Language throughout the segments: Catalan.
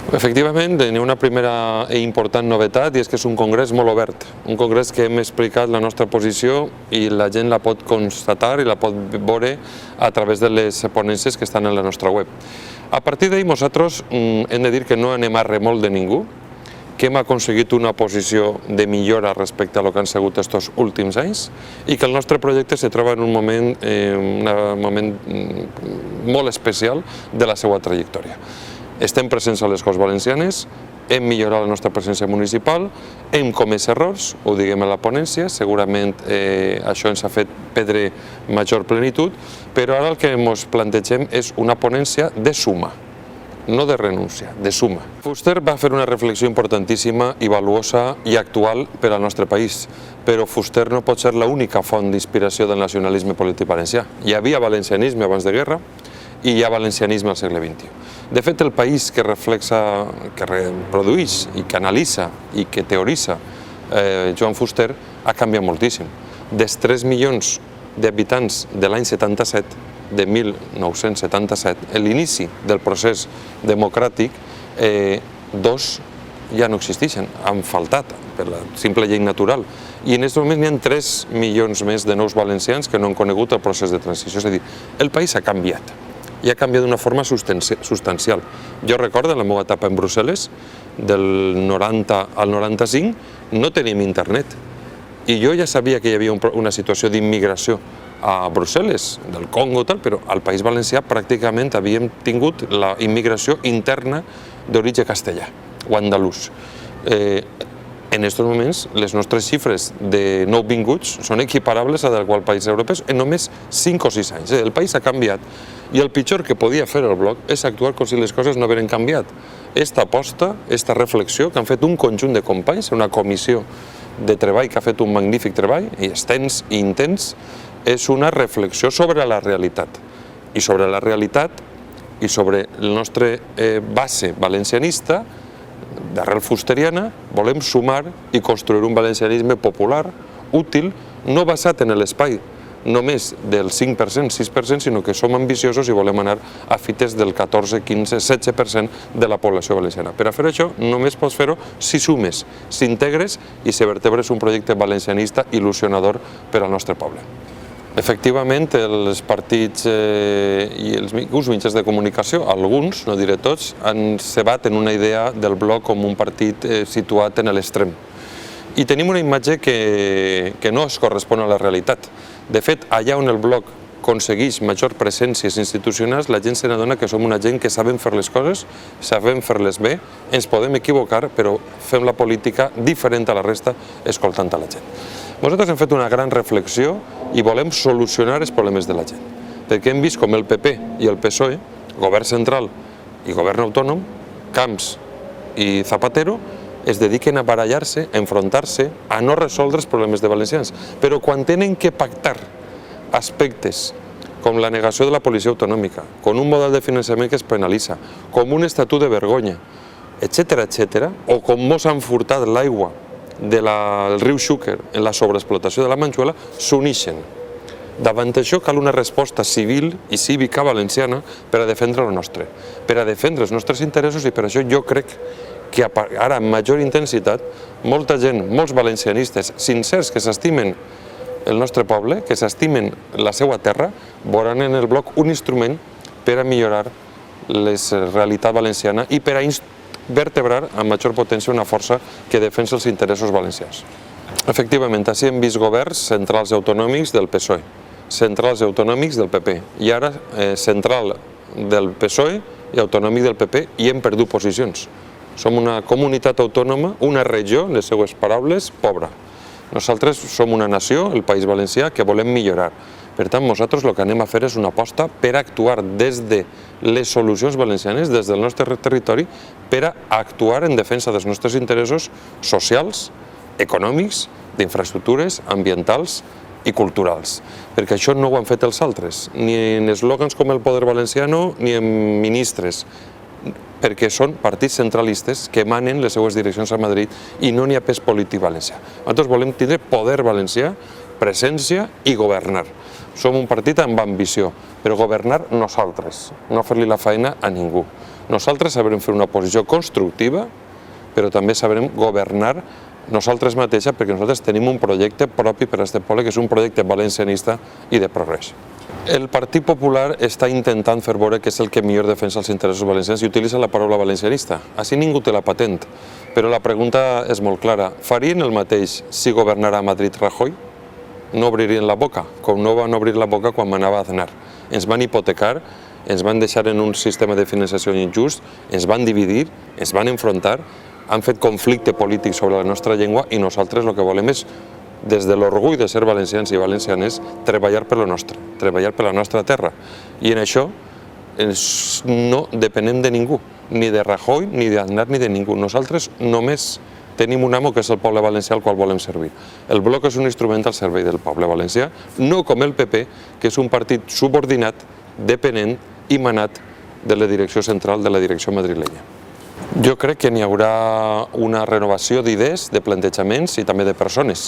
Efectivament, tenim una primera i important novetat i és que és un congrés molt obert, un congrés que hem explicat la nostra posició i la gent la pot constatar i la pot veure a través de les ponències que estan en la nostra web. A partir d'ahir nosaltres hem de dir que no anem a remolc de ningú, que hem aconseguit una posició de millora respecte a lo que han sigut aquests últims anys i que el nostre projecte se troba en un moment molt especial de la seva trajectòria. Estem presents a les Corts Valencianes, hem millorat la nostra presència municipal, hem comès errors, ho diguem a la ponència, segurament això ens ha fet perdre major plenitud, però ara el que ens plantegem és una ponència de suma, no de renúncia, de suma. Fuster va fer una reflexió importantíssima i valuosa i actual per al nostre país, però Fuster no pot ser l'única font d'inspiració del nacionalisme polític valencià. Hi havia valencianisme abans de guerra i hi ha valencianisme al segle XXI. De fet, el país que reprodueix i que analitza i que teoritza Joan Fuster ha canviat moltíssim. Dels 3 milions d'habitants de l'any 77, de 1977, a l'inici del procés democràtic, 2 ja no existeixen, han faltat per la simple llei natural. I en aquest moment hi ha 3 milions més de nous valencians que no han conegut el procés de transició. És a dir, el país ha canviat. I ha canviat d'una forma substancial. Jo recordo, en la meva etapa en Brussel·les, del 90 al 95, no teníem internet. I jo ja sabia que hi havia una situació d'immigració a Brussel·les, del Congo, però al País Valencià pràcticament havíem tingut la immigració interna d'origen castellà o andalús. En aquests moments, les nostres xifres de nouvinguts són equiparables a qualsevol país europeu en només 5 o 6 anys. El país ha canviat i el pitjor que podia fer el bloc és actuar com si les coses no haguessin canviat. Esta aposta, esta reflexió que han fet un conjunt de companys, una comissió de treball que ha fet un magnífic treball, i extens i intens, és una reflexió sobre la realitat. I sobre la realitat i sobre la nostra base valencianista, d'arrel fusteriana, volem sumar i construir un valencianisme popular, útil, no basat en l'espai només del 5%, 6%, sinó que som ambiciosos i volem anar a fites del 14, 15, 17% de la població valenciana. Per a fer això, només pots fer-ho si sumes, si integres i si vertebres un projecte valencianista il·lusionador per al nostre poble. Efectivament, els partits i els mitjans de comunicació, alguns, no diré tots, han cebat en una idea del bloc com un partit situat en l'extrem. I tenim una imatge que no es correspon a la realitat. De fet, allà on el bloc aconsegueix major presències institucionals, la gent se n'adona que som una gent que sabem fer les coses, sabem fer-les bé, ens podem equivocar, però fem la política diferent a la resta, escoltant a la gent. Nosaltres hem fet una gran reflexió i volem solucionar els problemes de la gent, perquè hem vist com el PP i el PSOE, govern central i govern autònom, Camps i Zapatero, es dediquen a barallar-se, a enfrontar-se, a no resoldre els problemes de valencians. Però quan tenen que pactar aspectes com la negació de la policia autonòmica, com un model de finançament que es penalitza, com un estatut de vergonya, etc., o com mos han furtat l'aigua del riu Xúquer en la sobreexplotació de la Manxuela, s'uneixen. Davant això cal una resposta civil i cívica valenciana per a defendre el nostre, per a defendre els nostres interessos, i per això jo crec que ara amb major intensitat molta gent, molts valencianistes sincers que s'estimen el nostre poble, que s'estimen la seva terra, veuran en el bloc un instrument per a millorar la realitat valenciana i per a vertebrar amb major potència una força que defensa els interessos valencians. Efectivament, així hem vist governs centrals i autonòmics del PSOE, centrals i autonòmics del PP, i ara central del PSOE i autonòmic del PP, i hem perdut posicions. Som una comunitat autònoma, una regió, en les seues paraules, pobra. Nosaltres som una nació, el País Valencià, que volem millorar. Per tant, nosaltres el que anem a fer és una aposta per actuar des de les solucions valencianes, des del nostre territori, per a actuar en defensa dels nostres interessos socials, econòmics, d'infraestructures, ambientals i culturals. Perquè això no ho han fet els altres, ni en eslògans com el Poder Valenciano, ni en ministres, perquè són partits centralistes que emanen les seues direccions a Madrid i no n'hi ha pes polític valencià. Nosaltres volem tindre poder valencià, presència i governar. Som un partit amb ambició, però governar nosaltres, no fer-li la feina a ningú. Nosaltres sabrem fer una oposició constructiva, però també sabrem governar nosaltres mateixes, perquè nosaltres tenim un projecte propi per a aquest poble, que és un projecte valencianista i de progrés. El Partit Popular està intentant fer veure que és el que millor defensa els interessos valencians i utilitza la paraula valencianista. Així ningú té la patent, però la pregunta és molt clara. Farien el mateix si governara a Madrid Rajoy? No obririen la boca, com no van obrir la boca quan anava a Aznar. Ens van hipotecar, ens van deixar en un sistema de finançació injust, ens van dividir, ens van enfrontar, han fet conflicte polític sobre la nostra llengua i nosaltres el que volem és, des de l'orgull de ser valencians i valencianes, treballar per lo nostre, treballar per la nostra terra. I en això no depenem de ningú, ni de Rajoy, ni d'Aznar, ni de ningú. Nosaltres només tenim un amo que és el poble valencià al qual volem servir. El bloc és un instrument al servei del poble valencià, no com el PP, que és un partit subordinat, depenent i manat de la direcció central, de la direcció madrilenya. Jo crec que n'hi haurà una renovació d'idees, de plantejaments i també de persones.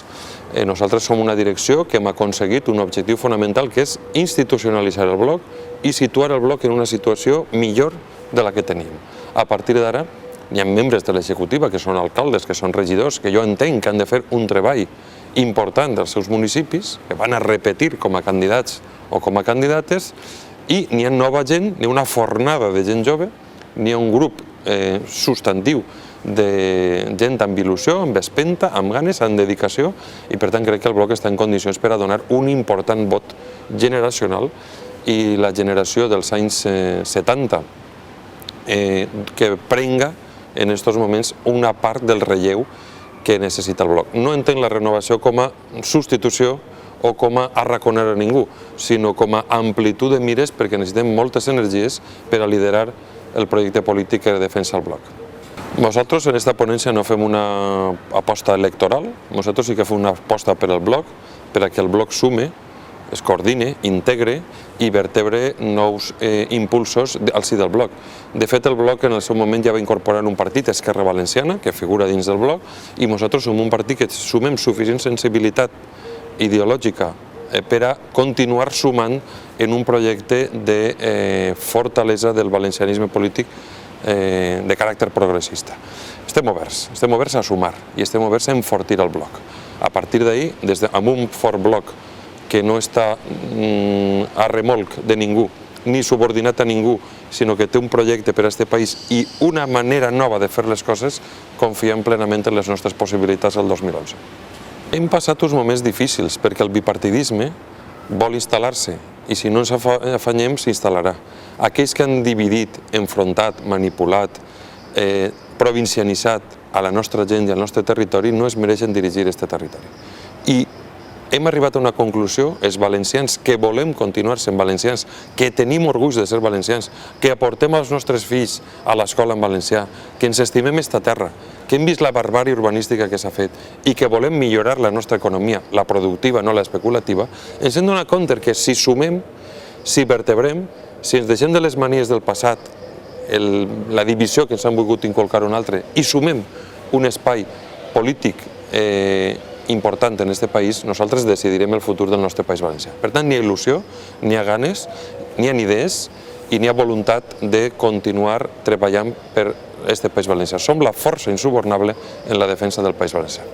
Nosaltres som una direcció que hem aconseguit un objectiu fonamental, que és institucionalitzar el bloc i situar el bloc en una situació millor de la que tenim. A partir d'ara, hi ha membres de l'executiva, que són alcaldes, que són regidors, que jo entenc que han de fer un treball important dels seus municipis, que van a repetir com a candidats o com a candidates, i n'hi ha nova gent, n'hi ha una fornada de gent jove, n'hi ha un grup substantiu de gent amb il·lusió, amb espenta, amb ganes, amb dedicació, i per tant crec que el bloc està en condicions per a donar un important vot generacional, i la generació dels anys 70 que prenga en aquests moments una part del relleu que necessita el bloc. No entenc la renovació com a substitució o com a arraconar a ningú, sinó com a amplitud de mires, perquè necessitem moltes energies per a liderar el projecte polític que defensa el bloc. Nosaltres en aquesta ponència no fem una aposta electoral, nosaltres sí que fem una aposta per al bloc, per a que el bloc sume, es coordine, integre i vertebre nous impulsos al si del bloc. De fet, el bloc en el seu moment ja va incorporar un partit, Esquerra Valenciana, que figura dins del bloc, i nosaltres som un partit que sumem suficient sensibilitat ideològica per a continuar sumant en un projecte de fortalesa del valencianisme polític de caràcter progressista. Estem oberts a sumar i estem oberts a enfortir el bloc. A partir d'ahir, amb un fort bloc que no està a remolc de ningú, ni subordinat a ningú, sinó que té un projecte per a aquest país i una manera nova de fer les coses, confiem plenament en les nostres possibilitats el 2011. Hem passat uns moments difícils perquè el bipartidisme vol instal·lar-se i si no ens afanyem s'instal·larà. Aquells que han dividit, enfrontat, manipulat, provincianitzat a la nostra gent i al nostre territori no es mereixen dirigir aquest territori. I hem arribat a una conclusió, els valencians que volem continuar sent valencians, que tenim orgull de ser valencians, que aportem els nostres fills a l'escola en valencià, que ens estimem aquesta terra, que hem vist la barbària urbanística que s'ha fet i que volem millorar la nostra economia, la productiva, no l'especulativa, ens hem donat compte que si sumem, si vertebrem, si ens deixem de les manies del passat, la divisió que ens han volgut inculcar un altre, i sumem un espai polític important en aquest país, nosaltres decidirem el futur del nostre país valencià. Per tant, n'hi ha il·lusió, n'hi ha ganes, n'hi ha idees i n'hi ha voluntat de continuar treballant per aquest país valencià. Som la força insubornable en la defensa del país valencià.